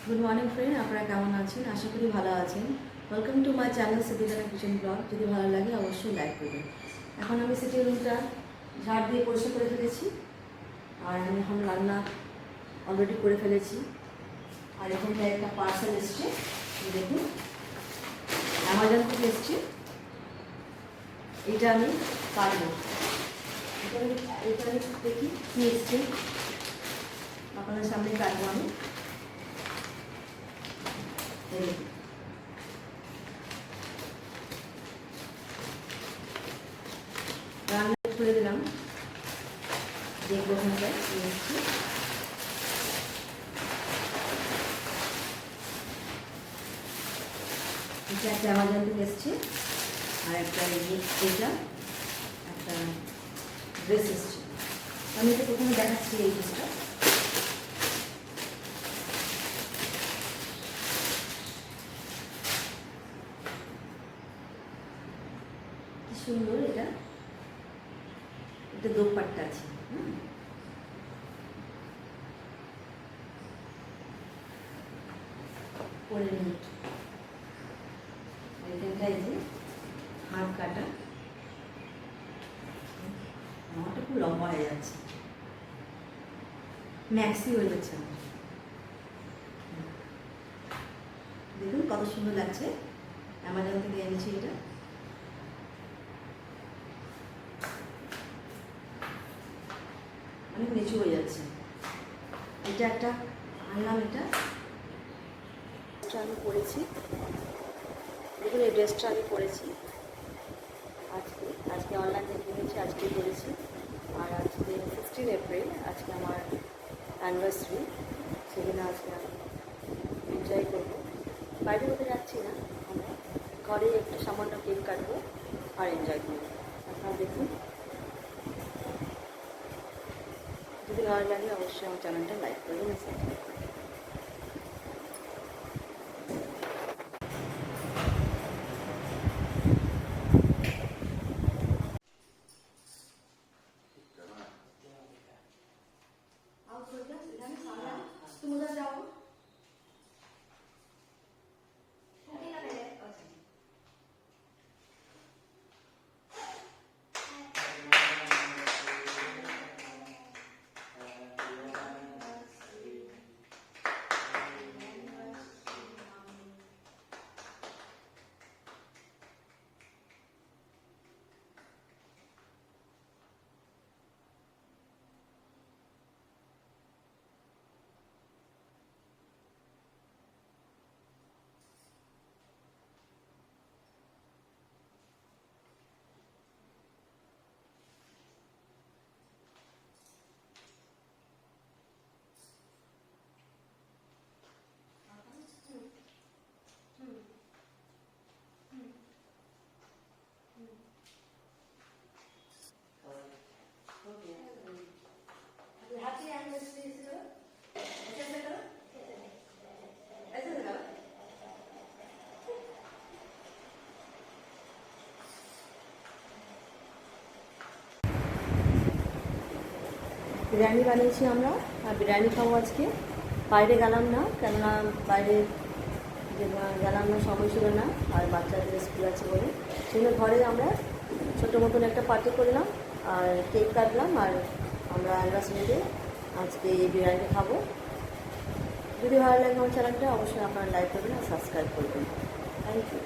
Good morning friend, আপনারা কেমন আছেন? আশা করি ভালো আছেন। ওয়েলকাম টু মাই চ্যানেল সিটিজানা কিচেন ব্লগ। যদি ভালো লাগে অবশ্যই লাইক করবেন। এখন আমি সিটিং রুমটা ঝাড় দিয়ে পরিষ্কার করে ফেলেছি, আর আমি এখন রান্না অলরেডি করে ফেলেছি। আর এখানটায় একটা পার্সেল এসছে, দেখুন, অ্যামাজন থেকে এসছে। এটা আমি কাটবো। এটা আমি দেখি কী এসছে, আপনাদের সামনে কাটবো আমি। রান্না খুলে দিলাম, দেখবো ওখানটায় কি এসছে। এটা একটা অ্যামাজন থেকে এসছে, আর একটা এটা একটা ড্রেস এসছে। আমি এটা প্রথমে দেখাচ্ছি এই ড্রেসটা। কি সুন্দর, এটা এটা দোপাট্টা আছে। পরে মিনিট এখানটায় যে হাত কাটা, আমারটা খুব লম্বা হয়ে যাচ্ছে, ম্যাক্সি হয়ে যাচ্ছে আমার। দেখুন কত সুন্দর লাগছে, অ্যামাজন থেকে এনেছি এটা। অনেক নিচু হয়ে যাচ্ছে। এটা একটা আনলাম, এটা আমি পরেছি। দেখুন এই ড্রেসটা আমি পরেছি আজকে আজকে অনলাইন থেকে কিনেছি, আজকেই পরেছি। আর আজকে 16 এপ্রিল, আজকে আমার অ্যানিভার্সারি। সেদিনে আজকে আমি এনজয় করবো। বাইরে কোথাও যাচ্ছি না, আমরা ঘরে একটু সামান্য কেক কাটবো আর এনজয় করবো। আপনারা দেখুন, যদি ভালো লাগে অবশ্যই আমার চ্যানেলটা লাইক করবেন, সাবস্ক্রাইব করবেন। বিরিয়ানি বানিয়েছি আমরা, আর বিরিয়ানি খাবো আজকে। বাইরে গেলাম না, কেননা বাইরে গেলাম না, সময় ছিল না, আর বাচ্চাদের স্কুল আছে বলে। সেজন্য ঘরে আমরা ছোটো মতন একটা পার্টি করলাম, আর কেক কাটলাম, আর আমরা অ্যানিভার্সারিতে আজকে এই বিরিয়ানিটা খাবো। যদি ভালো লাগে আমার চ্যানেলটা অবশ্যই আপনারা লাইক করবেন আর সাবস্ক্রাইব করবেন। Thank you.